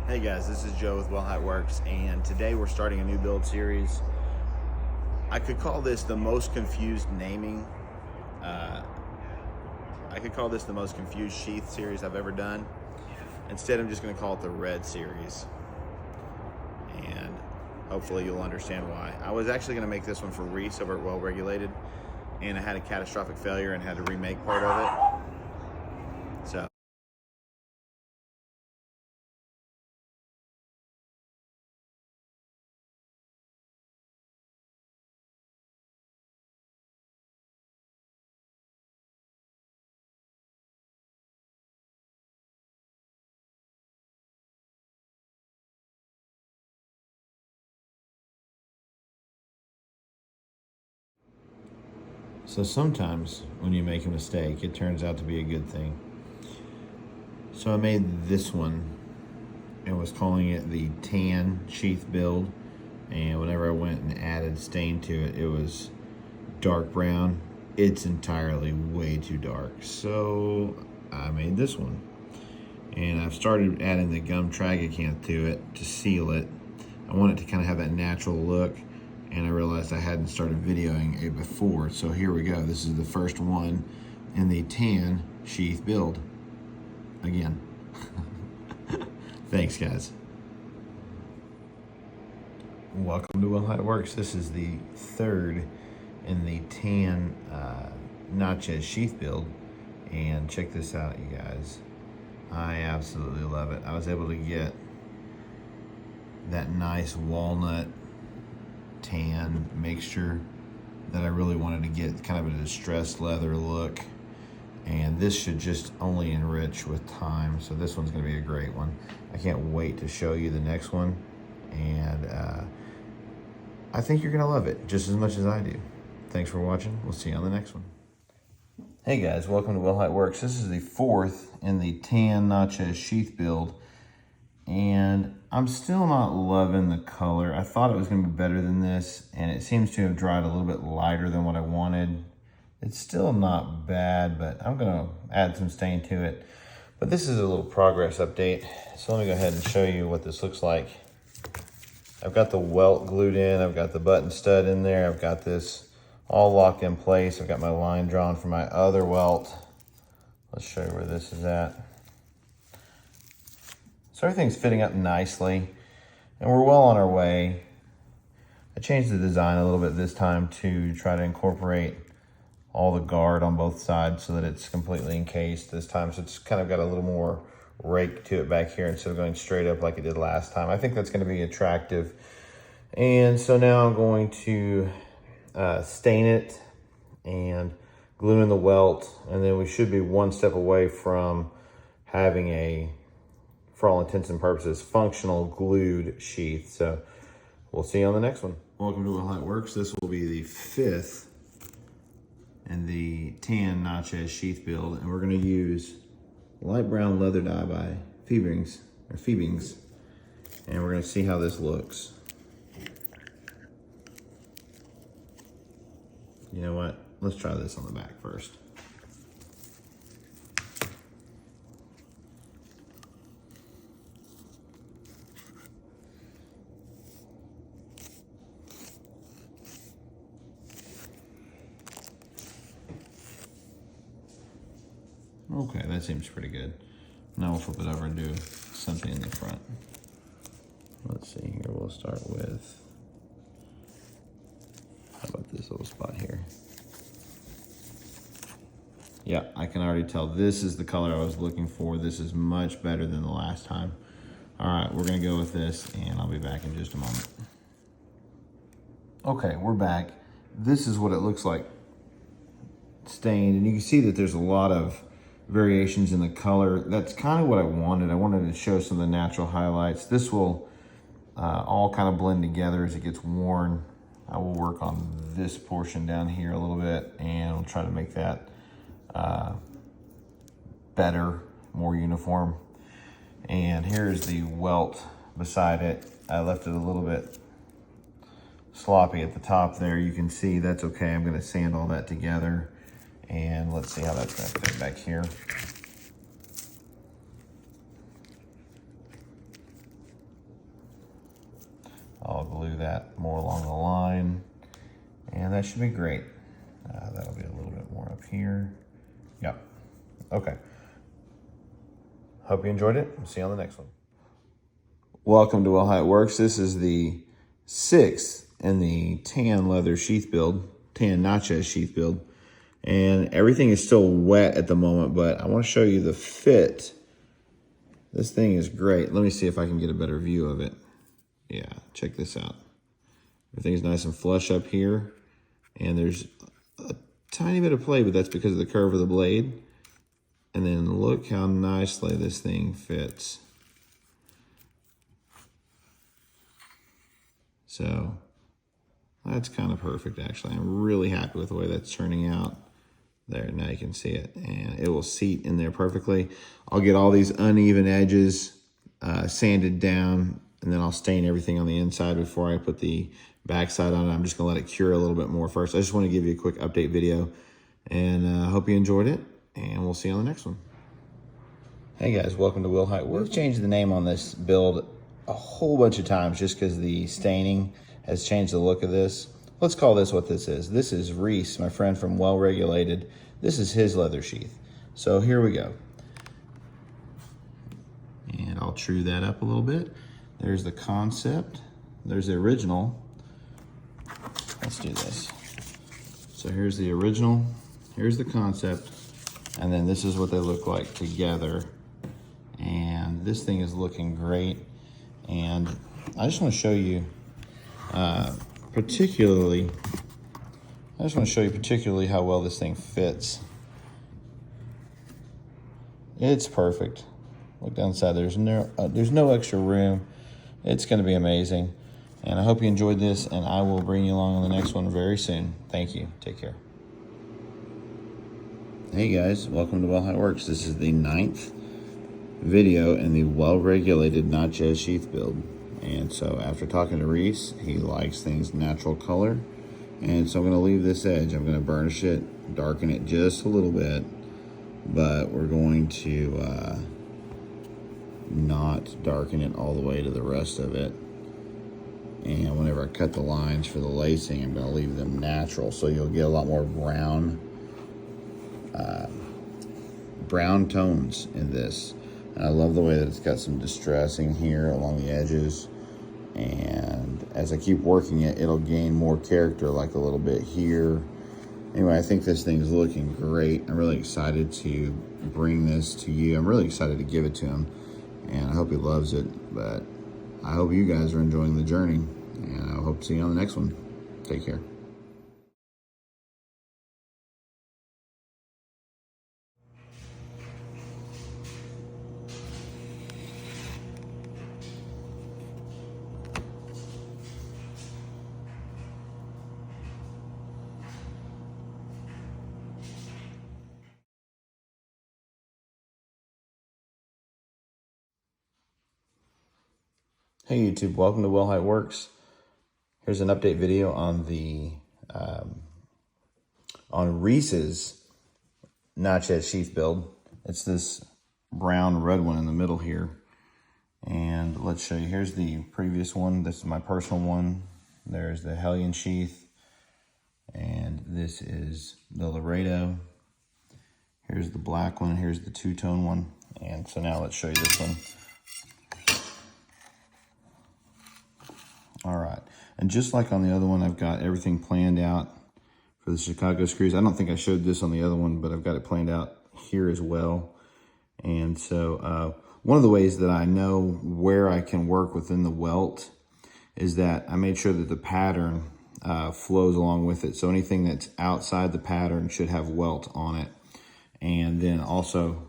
Hey guys, this is Joe with Walnut Works, and today we're starting a new build series. I could call this the most confused naming. I could call this the most confused sheath series I've ever done. Instead, I'm just going to call it the Red series, and hopefully you'll understand why. I was actually going to make this one for Reese over at Well Regulated, and I had a catastrophic failure and had to remake part of it. So sometimes when you make a mistake, it turns out to be a good thing. So I made this one and was calling it the Tan Sheath Build. And whenever I went and added stain to it, it was dark brown. It's entirely way too dark. So I made this one. And I've started adding the gum tragacanth to it to seal it. I want it to kind of have that natural look. And I realized I hadn't started videoing it before. So here we go. This is the first one in the Tan Sheath Build. Again. Thanks, guys. Welcome to Walnut Works. This is the third in the Tan Natchez Sheath Build. And check this out, you guys. I absolutely love it. I was able to get that nice walnut tan mixture that I really wanted to get, kind of a distressed leather look, and this should just only enrich with time. So this one's going to be a great one. I can't wait to show you the next one, and I think you're going to love it just as much as I do. Thanks for watching. We'll see you on the next one. Hey guys, welcome to Walnut Works. This is the fourth in the Tan Natchez Sheath Build, and I'm still not loving the color. I thought it was going to be better than this, and it seems to have dried a little bit lighter than what I wanted. It's still not bad, but I'm going to add some stain to it. But this is a little progress update, so let me go ahead and show you what this looks like. I've got the welt glued in. I've got the button stud in there. I've got this all locked in place. I've got my line drawn for my other welt. Let's show you where this is at. So everything's fitting up nicely, and we're well on our way. I changed the design a little bit this time to try to incorporate all the guard on both sides so that it's completely encased this time. So it's kind of got a little more rake to it back here instead of going straight up like it did last time. I think that's going to be attractive. And so now I'm going to stain it and glue in the welt, and then we should be one step away from having a, for all intents and purposes, functional glued sheath. So we'll see you on the next one. Welcome to Walnut Works. This will be the fifth in the Tan Natchez Sheath Build, and we're going to use light brown leather dye by Phoebings, and we're going to see how this looks. You know what? Let's try this on the back first. Okay, that seems pretty good. Now we'll flip it over and do something in the front. Let's see here, we'll start with, how about this little spot here? Yeah, I can already tell this is the color I was looking for. This is much better than the last time. All right, we're gonna go with this, and I'll be back in just a moment. Okay, we're back. This is what it looks like stained, and you can see that there's a lot of variations in the color. That's kind of what I wanted. I wanted to show some of the natural highlights. This will all kind of blend together as it gets worn. I will work on this portion down here a little bit, and I'll try to make that better, more uniform. And here's the welt beside it. I left it a little bit sloppy at the top there. You can see that's okay. I'm going to sand all that together, and let's see how that's going to fit back here. glue that more along the line, and that should be great. That'll be a little bit more up here. Yep. Okay. Hope you enjoyed it. See you on the next one. Welcome to How It Works. This is the 6th in the tan leather sheath build, tan Natchez sheath build. And everything is still wet at the moment, but I want to show you the fit. This thing is great. Let me see if I can get a better view of it. Yeah, check this out. Everything's nice and flush up here. And there's a tiny bit of play, but that's because of the curve of the blade. And then look how nicely this thing fits. So that's kind of perfect, actually. I'm really happy with the way that's turning out. There, now you can see it, and it will seat in there perfectly. I'll get all these uneven edges sanded down, and then I'll stain everything on the inside before I put the backside on it. I'm just gonna let it cure a little bit more first. I just want to give you a quick update video, and I hope you enjoyed it, and we'll see you on the next one. Hey guys, welcome to How It Works. We've changed the name on this build a whole bunch of times just because the staining has changed the look of this. Let's call this what this is. This is Reese, my friend from Well Regulated. This is his leather sheath. So here we go. And I'll true that up a little bit. There's the concept. There's the original. Let's do this. So here's the original. Here's the concept. And then this is what they look like together. And this thing is looking great. And I just want to show you particularly how well this thing fits. It's perfect. Look down the side. There's no extra room. It's going to be amazing. And I hope you enjoyed this, and I will bring you along on the next one very soon. Thank you. Take care. Hey guys, welcome to How It Works. This is the 9th video in the Well Regulated Natchez Sheath Build. And so after talking to Reese, he likes things natural color. And so I'm gonna leave this edge. I'm gonna burnish it, darken it just a little bit, but we're going to not darken it all the way to the rest of it. And whenever I cut the lines for the lacing, I'm gonna leave them natural. So you'll get a lot more brown tones in this. And I love the way that it's got some distressing here along the edges. And as I keep working it, it'll gain more character, like a little bit here. Anyway, I think this thing's looking great. I'm really excited to bring this to you. I'm really excited to give it to him, and I hope he loves it. But I hope you guys are enjoying the journey, and I hope to see you on the next one. Take care. Hey YouTube, welcome to How It Works. Here's an update video on the on Reese's Natchez Sheath Build. It's this brown red one in the middle here. And let's show you. Here's the previous one. This is my personal one. There's the Hellion sheath. And this is the Laredo. Here's the black one. Here's the two-tone one. And so now let's show you this one. All right, and just like on the other one, I've got everything planned out for the Chicago screws. I don't think I showed this on the other one, but I've got it planned out here as well. And so one of the ways that I know where I can work within the welt is that I made sure that the pattern flows along with it. So anything that's outside the pattern should have welt on it. And then also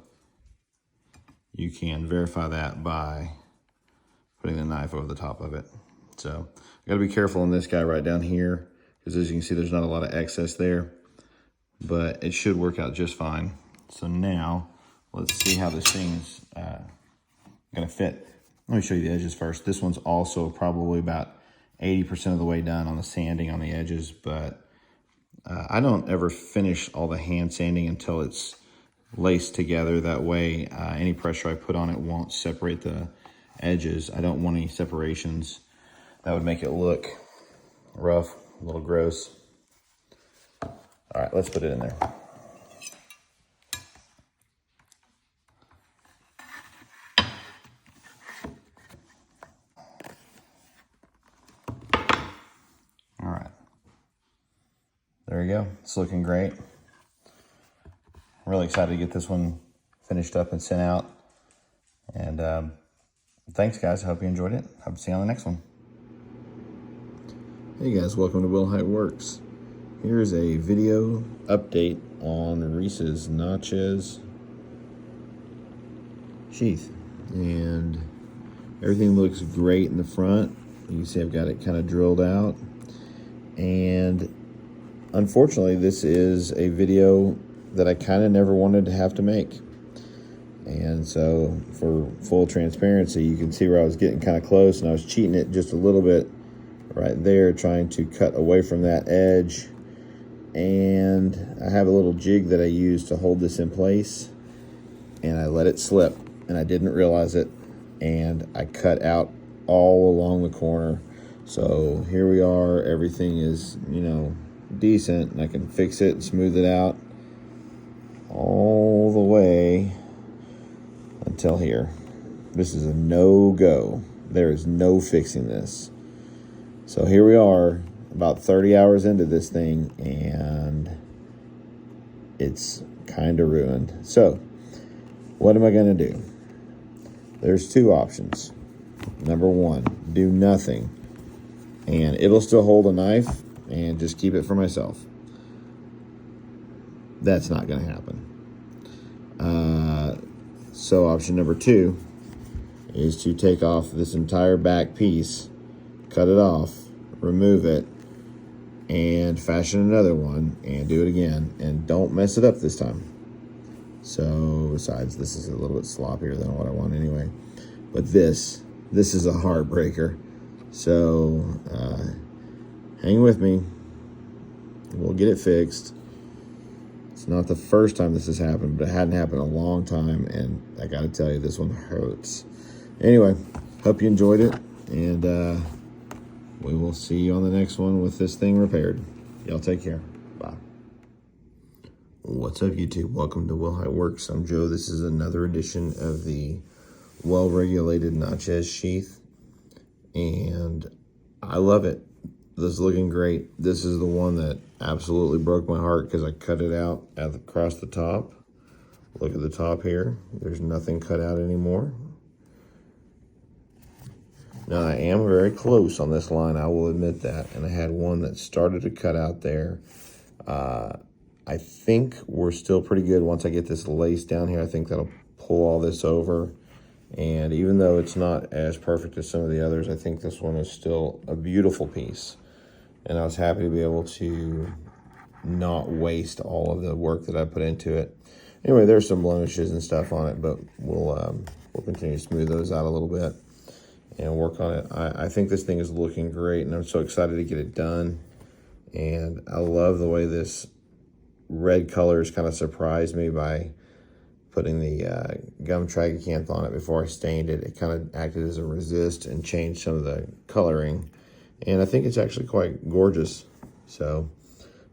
you can verify that by putting the knife over the top of it. So I gotta be careful on this guy right down here, because as you can see, there's not a lot of excess there, but it should work out just fine. So now let's see how this thing's gonna fit. Let me show you the edges first. This one's also probably about 80% of the way done on the sanding on the edges, but I don't ever finish all the hand sanding until it's laced together. That way, any pressure I put on it won't separate the edges. I don't want any separations. That would make it look rough, a little gross. All right, let's put it in there. All right, there we go. It's looking great. I'm really excited to get this one finished up and sent out. And thanks, guys. I hope you enjoyed it. Hope to see you on the next one. Hey, guys. Welcome to Will How It Works. Here's a video update on Reese's Natchez Sheath. And everything looks great in the front. You can see I've got it kind of drilled out. And unfortunately, this is a video that I kind of never wanted to have to make. And so for full transparency, you can see where I was getting kind of close and I was cheating it just a little bit right there, trying to cut away from that edge. And I have a little jig that I use to hold this in place, and I let it slip and I didn't realize it, and I cut out all along the corner. So here we are, everything is, you know, decent, and I can fix it and smooth it out all the way until here. This is a no-go. There is no fixing this. So here we are, about 30 hours into this thing, and it's kind of ruined. So what am I going to do? There's two options. Number one, do nothing, and it'll still hold a knife and just keep it for myself. That's not going to happen. So option number two is to take off this entire back piece, cut it off, remove it, and fashion another one and do it again, and don't mess it up this time. So besides, this is a little bit sloppier than what I want anyway, but this is a heartbreaker. So hang with me, we'll get it fixed. It's not the first time this has happened, but it hadn't happened in a long time, and I gotta tell you, this one hurts. Anyway, hope you enjoyed it, and we will see you on the next one with this thing repaired. Y'all take care. Bye. What's up, YouTube? Welcome to Will How It Works. I'm Joe. This is another edition of the well-regulated Natchez Sheath, and I love it. This is looking great. This is the one that absolutely broke my heart because I cut it out across the top. Look at the top here. There's nothing cut out anymore. Now, I am very close on this line, I will admit that. And I had one that started to cut out there. I think we're still pretty good once I get this lace down here. I think that'll pull all this over. And even though it's not as perfect as some of the others, I think this one is still a beautiful piece. And I was happy to be able to not waste all of the work that I put into it. Anyway, there's some blemishes and stuff on it, but we'll continue to smooth those out a little bit and work on it. I think this thing is looking great, and I'm so excited to get it done. And I love the way this red colors kind of surprised me by putting the gum tragacanth on it before I stained it. It kind of acted as a resist and changed some of the coloring. And I think it's actually quite gorgeous. So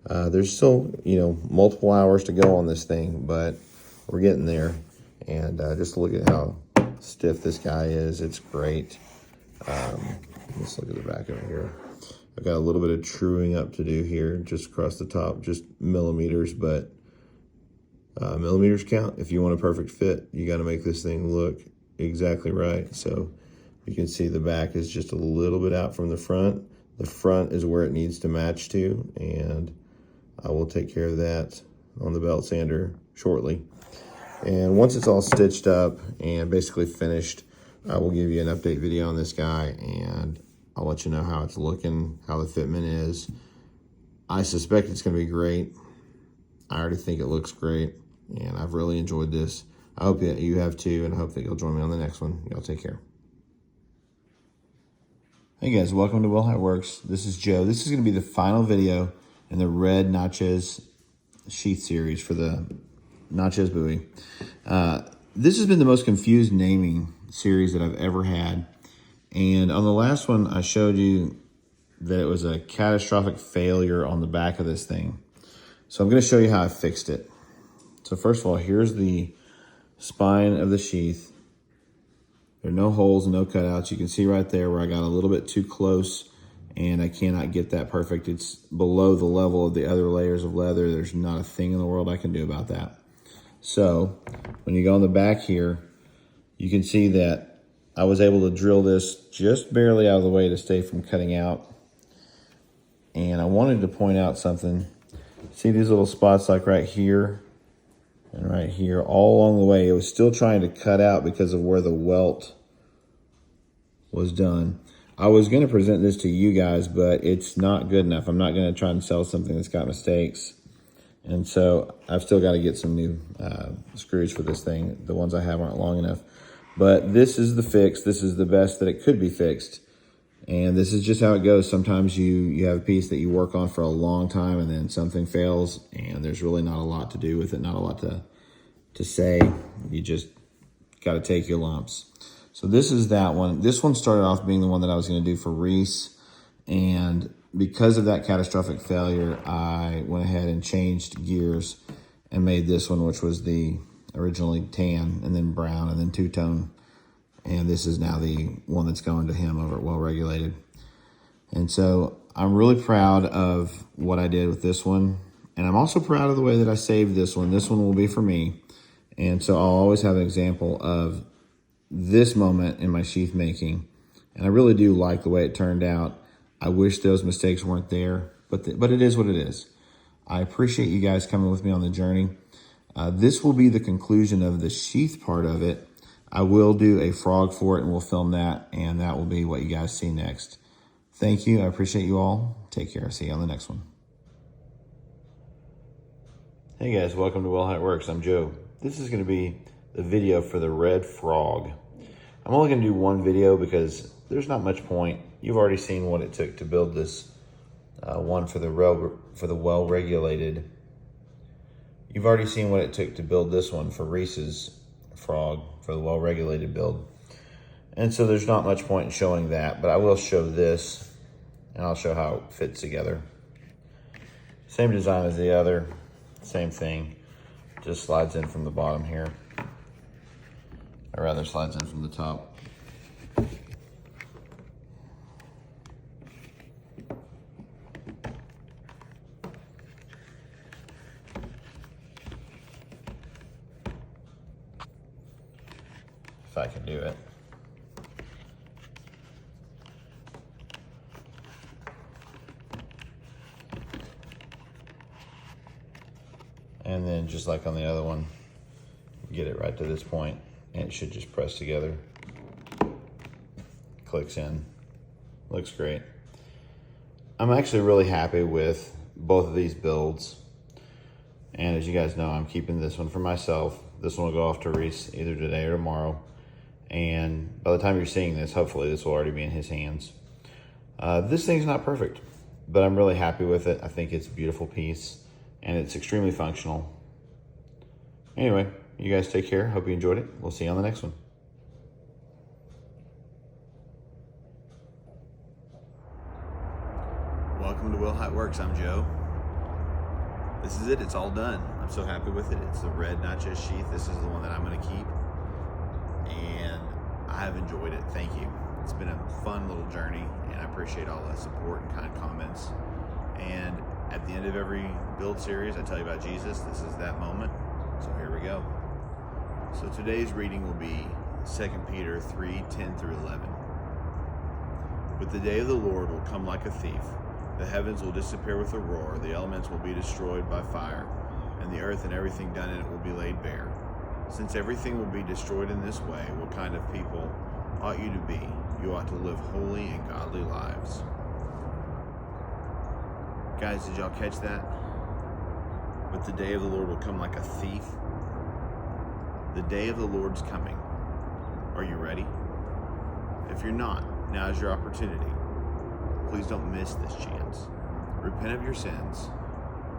there's still, you know, multiple hours to go on this thing, but we're getting there. And just look at how stiff this guy is. It's great. Let's look at the back of it here. I've got a little bit of truing up to do here, just across the top, just millimeters, but millimeters count. If you want a perfect fit, you got to make this thing look exactly right. So you can see the back is just a little bit out from the front. The front is where it needs to match to, and I will take care of that on the belt sander shortly. And once it's all stitched up and basically finished, I will give you an update video on this guy, and I'll let you know how it's looking, how the fitment is. I suspect it's going to be great. I already think it looks great, and I've really enjoyed this. I hope that you have too, and I hope that you'll join me on the next one. Y'all take care. Hey guys, welcome to Will How It Works. This is Joe. This is going to be the final video in the Red Natchez Sheath series for the Natchez buoy. This has been the most confused naming series that I've ever had, And on the last one, I showed you that it was a catastrophic failure on the back of this thing. So I'm going to show you how I fixed it. So first of all, here's the spine of the sheath. There are no holes, no cutouts. You can see right there where I got a little bit too close and I cannot get that perfect. It's below the level of the other layers of leather. There's not a thing in the world I can do about that. So when you go on the back here, you can see that I was able to drill this just barely out of the way to stay from cutting out. And I wanted to point out something. See these little spots like right here and right here, all along the way. It was still trying to cut out because of where the welt was done. I was going to present this to you guys, but it's not good enough. I'm not going to try and sell something that's got mistakes. And so I've still got to get some new screws for this thing. The ones I have aren't long enough. But this is the fix. This is the best that it could be fixed. And this is just how it goes. Sometimes you have a piece that you work on for a long time and then something fails and there's really not a lot to do with it, not a lot to say. You just got to take your lumps. So this is that one. This one started off being the one that I was going to do for Reese. And because of that catastrophic failure, I went ahead and changed gears and made this one, which was the originally tan and then brown and then two-tone. And this is now the one that's going to him over at Well Regulated. And so I'm really proud of what I did with this one. And I'm also proud of the way that I saved this one. This one will be for me. And so I'll always have an example of this moment in my sheath making. And I really do like the way it turned out. I wish those mistakes weren't there, but it is what it is. I appreciate you guys coming with me on the journey. This will be the conclusion of the sheath part of it. I will do a frog for it and we'll film that, and that will be what you guys see next. Thank you. I appreciate you all. Take care. See you on the next one. Hey guys, welcome to Well How It Works. I'm Joe. This is going to be the video for the red frog. I'm only going to do one video because there's not much point. You've already seen what it took to build this one for the Well Regulated. You've already seen what it took to build this one for Reese's frog for the Well Regulated build. And so there's not much point in showing that, but I will show this and I'll show how it fits together. Same design as the other, same thing, just slides in from the bottom here. Or rather slides in from the top. If I can do it. And then just like on the other one, get it right to this point and it should just press together. Clicks in. Looks great. I'm actually really happy with both of these builds. And as you guys know, I'm keeping this one for myself. This one will go off to Reese either today or tomorrow. And by the time you're seeing this, hopefully this will already be in his hands. This thing's not perfect, but I'm really happy with it. I think it's a beautiful piece and it's extremely functional. Anyway, you guys take care. Hope you enjoyed it. We'll see you on the next one. Welcome to Well How It Works. I'm Joe. This is it. It's all done. I'm so happy with it. It's the Red Natchez Sheath. This is the one that I'm going to keep. And I have enjoyed it. Thank you. It's been a fun little journey, and I appreciate all the support and kind comments. And at the end of every build series, I tell you about Jesus. This is that moment. So here we go. So today's reading will be 2 Peter 3:10 through 11. But the day of the Lord will come like a thief. The heavens will disappear with a roar. The elements will be destroyed by fire, and the earth and everything done in it will be laid bare. Since everything will be destroyed in this way, what kind of people ought you to be? You ought to live holy and godly lives. Guys, did y'all catch that? But the day of the Lord will come like a thief. The day of the Lord's coming. Are you ready? If you're not, now is your opportunity. Please don't miss this chance. Repent of your sins,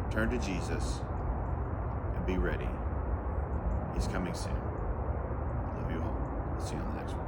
turn to Jesus, and be ready. He's coming soon. Love you all. See you on the next one.